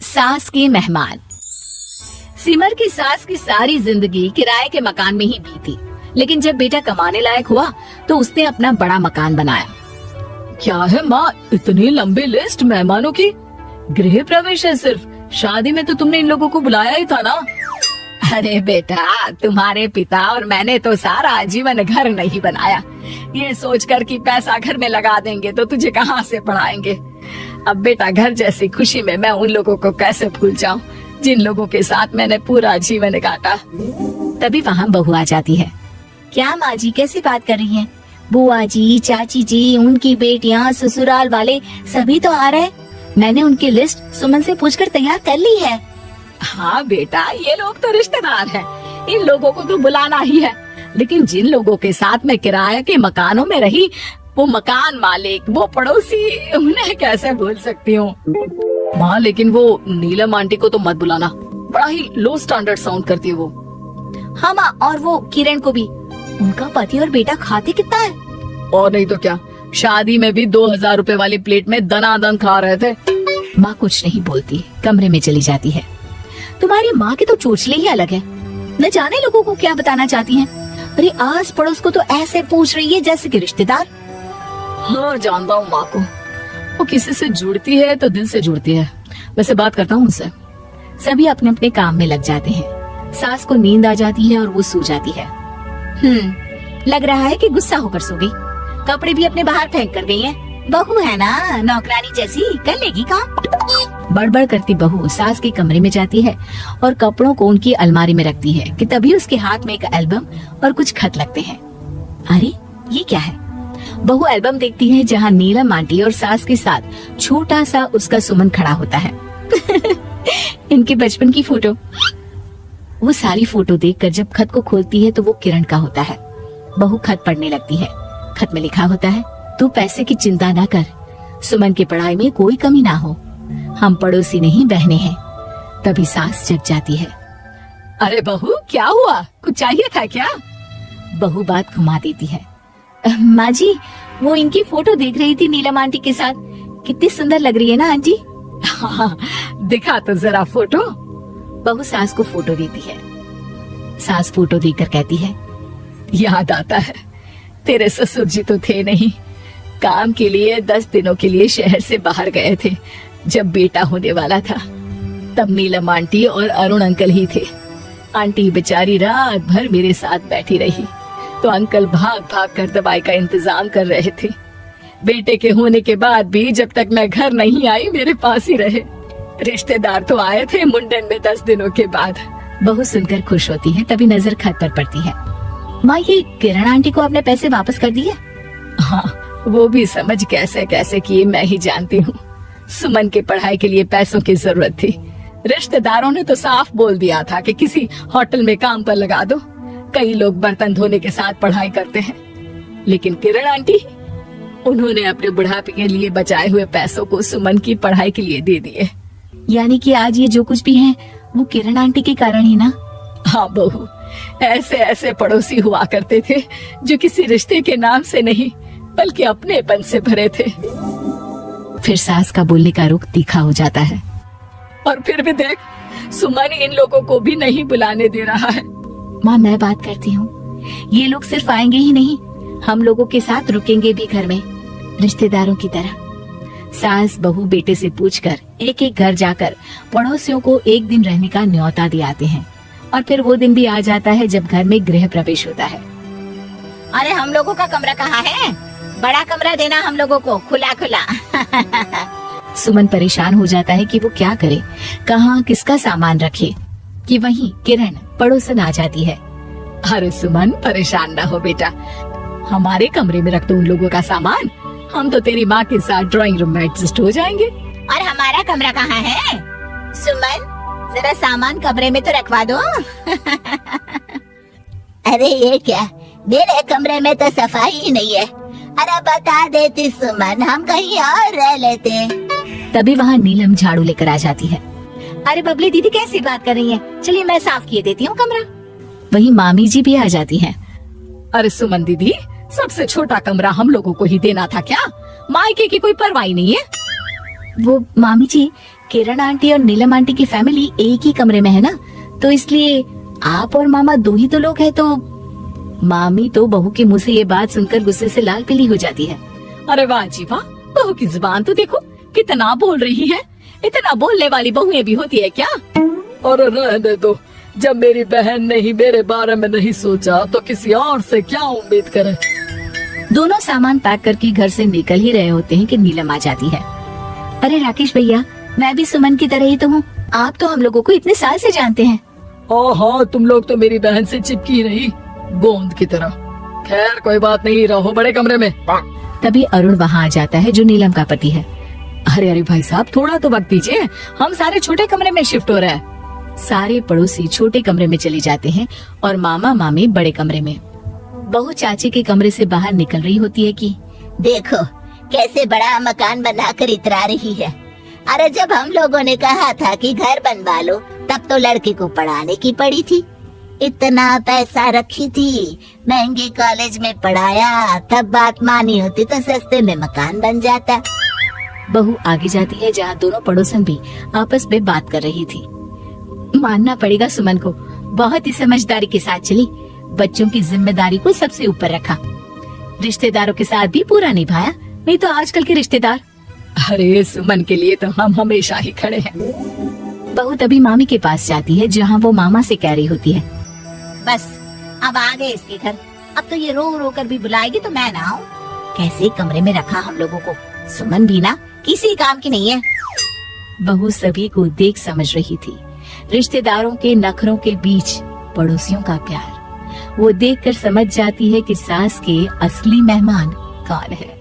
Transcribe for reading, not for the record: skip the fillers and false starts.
सास के मेहमान। सिमर की सास की सारी जिंदगी किराए के मकान में ही बीती, लेकिन जब बेटा कमाने लायक हुआ तो उसने अपना बड़ा मकान बनाया। क्या है माँ, इतनी लंबी लिस्ट मेहमानों की? गृह प्रवेश है सिर्फ, शादी में तो तुमने इन लोगों को बुलाया ही था ना। अरे बेटा, तुम्हारे पिता और मैंने तो सारा आजीवन घर नहीं बनाया, ये सोचकर कि पैसा घर में लगा देंगे तो तुझे कहाँ से पढ़ाएंगे। अब बेटा, घर जैसी खुशी में मैं उन लोगों को कैसे भूल जाऊं जिन लोगों के साथ मैंने पूरा जीवन काटा। तभी वहाँ बहू आ जाती है। क्या माँ जी, कैसी बात कर रही हैं? बुआ जी, चाची जी, उनकी बेटियाँ, ससुराल वाले सभी तो आ रहे। मैंने उनकी लिस्ट सुमन से पूछकर तैयार कर ली है। हाँ बेटा, ये लोग तो रिश्तेदार हैं, इन लोगों को तो बुलाना ही है। लेकिन जिन लोगों के साथ मैं किराए के मकानों में रही, वो मकान मालिक, वो पड़ोसी, उन्हें कैसे भूल सकती हूँ। माँ, लेकिन वो नीलम आंटी को तो मत बुलाना, बड़ा ही लो स्टैंडर्ड साउंड करती है वो। हाँ माँ, और वो किरण को भी। उनका पति और बेटा खाते कितना है। और नहीं तो क्या, शादी में भी 2000 रुपए वाली प्लेट में दनादन खा रहे थे। माँ कुछ नहीं बोलती, कमरे में चली जाती है। तुम्हारी माँ के तो चोचले ही अलग है, न जाने लोगों को क्या बताना चाहती हैं। अरे आस पड़ोस को तो ऐसे पूछ रही है जैसे कि रिश्तेदार। हाँ जानता हूँ माँ को, वो किसी से जुड़ती है तो दिल से जुड़ती है। वैसे बात करता हूँ उनसे। सभी अपने अपने काम में लग जाते हैं। सास को नींद आ जाती है और वो सो जाती है। लग रहा है कि गुस्सा होकर सो गई। कपड़े भी अपने बाहर फेंक कर गई है। बहू है ना, नौकरानी जैसी, कर लेगी काम। बड़बड़ करती बहू सास के कमरे में जाती है और कपड़ों को उनकी अलमारी में रखती है कि तभी उसके हाथ में एक एल्बम और कुछ खत लगते हैं। अरे ये क्या है? बहू एल्बम देखती है जहाँ नीलम आंटी और सास के साथ छोटा सा उसका सुमन खड़ा होता है। इनके बचपन की फोटो। वो सारी फोटो देखकर जब खत को खोलती है तो वो किरण का होता है। बहू खत पढ़ने लगती है। खत में लिखा होता है, तू पैसे की चिंता ना कर, सुमन की पढ़ाई में कोई कमी ना हो, हम पड़ोसी नहीं बहने हैं। तभी सास जग जाती है। अरे बहू, क्या हुआ? कुछ चाहिए था क्या? बहू बात घुमा देती है। माँ जी, वो इनकी फोटो देख रही थी नीलम आंटी के साथ। कितनी सुंदर लग रही है ना आंटी। हाँ, दिखा तो जरा फोटो। बहू सास को फोटो देती है। सास फोटो देखकर कहती है, याद आता है, तेरे ससुर जी तो थे नहीं, काम के लिए 10 दिनों के लिए शहर से बाहर गए थे। जब बेटा होने वाला था तब नीलम आंटी और अरुण अंकल ही थे। आंटी बेचारी रात भर मेरे साथ बैठी रही तो अंकल भाग भाग कर दवाई का इंतजाम कर रहे थे। बेटे के होने के बाद भी जब तक मैं घर नहीं आई मेरे पास ही रहे। रिश्तेदार तो आए थे मुंडन में 10 दिनों के बाद। बहू सुनकर खुश होती है, तभी नजर खत पर पड़ती है। माँ, ये किरण आंटी को अपने पैसे वापस कर दिए? हाँ, वो भी समझ कैसे कैसे किए मैं ही जानती हूँ। सुमन की पढ़ाई के लिए पैसों की जरूरत थी। रिश्तेदारों ने तो साफ बोल दिया था कि किसी होटल में काम पर लगा दो। कई लोग बर्तन धोने के साथ पढ़ाई करते हैं, लेकिन किरण आंटी, उन्होंने अपने बुढ़ापे के लिए बचाए हुए पैसों को सुमन की पढ़ाई के लिए दे दिए। यानी कि आज ये जो कुछ भी है वो किरण आंटी के कारण ही ना? हाँ बहू, ऐसे ऐसे पड़ोसी हुआ करते थे जो किसी रिश्ते के नाम से नहीं बल्कि अपनेपन से भरे थे। फिर सास का बोलने का रुख तीखा हो जाता है। और फिर भी देख, सुमन इन लोगों को भी नहीं बुलाने दे रहा है। माँ, मैं बात करती हूँ, ये लोग सिर्फ आएंगे ही नहीं, हम लोगों के साथ रुकेंगे भी घर में, रिश्तेदारों की तरह। सास बहू बेटे से पूछकर एक एक घर जाकर पड़ोसियों को एक दिन रहने का न्योता दिलाते हैं। और फिर वो दिन भी आ जाता है जब घर में गृह प्रवेश होता है। अरे हम लोगों का कमरा कहाँ है? बड़ा कमरा देना हम लोगों को, खुला खुला। सुमन परेशान हो जाता है कि वो क्या करे, कहाँ किसका सामान रखे, कि वहीं किरण पड़ोसन आ जाती है। अरे सुमन, परेशान ना हो बेटा, हमारे कमरे में रख दो उन लोगों का सामान, हम तो तेरी माँ के साथ ड्राइंग रूम में एडजस्ट हो जाएंगे। और हमारा कमरा कहाँ है? सुमन, जरा सामान कमरे में तो रखवा दो। अरे ये क्या, मेरे कमरे में तो सफाई ही नहीं है। अरे बता देती सुमन, हम कहीं और रह लेते। तभी वहाँ नीलम झाड़ू लेकर आ जाती है। अरे बबली दीदी, कैसी बात कर रही है? चलिए मैं साफ किए देती हूँ कमरा। वहीं मामी जी भी आ जाती हैं। अरे सुमन दीदी, सबसे छोटा कमरा हम लोगों को ही देना था क्या? मायके की कोई परवाही नहीं है? वो मामी जी, किरण आंटी और नीलम आंटी की फैमिली एक ही कमरे में है ना, तो इसलिए आप और मामा दो ही तो लोग हैं। तो मामी तो बहू के मुंह से ये बात सुनकर गुस्से से लाल पीली हो जाती है। अरे वाह जी वाह, बहू की जुबान तो देखो कितना बोल रही है। इतना बोलने वाली बहुएं भी होती है क्या? और रहने दो, जब मेरी बहन ने ही मेरे बारे में नहीं सोचा तो किसी और से क्या उम्मीद करे। दोनों सामान पैक करके घर से निकल ही रहे होते हैं कि नीलम आ जाती है। अरे राकेश भैया, मैं भी सुमन की तरह ही तो हूँ। आप तो हम लोगों को इतने साल से जानते हैं। हाँ, तुम लोग तो मेरी बहन से चिपकी रही गोंद की तरह। खैर कोई बात नहीं, रहो बड़े कमरे में। तभी अरुण वहाँ आ जाता है जो नीलम का पति है। अरे भाई साहब, थोड़ा तो वक्त दीजिए, हम सारे छोटे कमरे में शिफ्ट हो रहे हैं। सारे पड़ोसी छोटे कमरे में चले जाते हैं और मामा मामी बड़े कमरे में। बहू चाची के कमरे से बाहर निकल रही होती है कि देखो कैसे बड़ा मकान बनाकर इतरा रही है। अरे जब हम लोगों ने कहा था कि घर बनवा लो, तब तो लड़के को पढ़ाने की पड़ी थी। इतना पैसा रखी थी, महंगे कॉलेज में पढ़ाया, तब बात मानी होती तो सस्ते में मकान बन जाता। बहू आगे जाती है जहाँ दोनों पड़ोसन भी आपस में बात कर रही थी। मानना पड़ेगा सुमन को, बहुत ही समझदारी के साथ चली। बच्चों की जिम्मेदारी को सबसे ऊपर रखा, रिश्तेदारों के साथ भी पूरा निभाया। नहीं तो आजकल के रिश्तेदार। अरे सुमन के लिए तो हम हमेशा ही खड़े हैं। बहू तभी मामी के पास जाती है जहाँ वो मामा से कह रही होती है, बस अब आ गए इसके घर। अब तो ये रो रो कर भी बुलाएगी तो मैं ना आऊं। कैसे कमरे में रखा हम लोगों को। सुमन भी ना किसी काम की नहीं है। बहू सभी को देख समझ रही थी। रिश्तेदारों के नखरों के बीच पड़ोसियों का प्यार। वो देखकर समझ जाती है कि सास के असली मेहमान कौन है।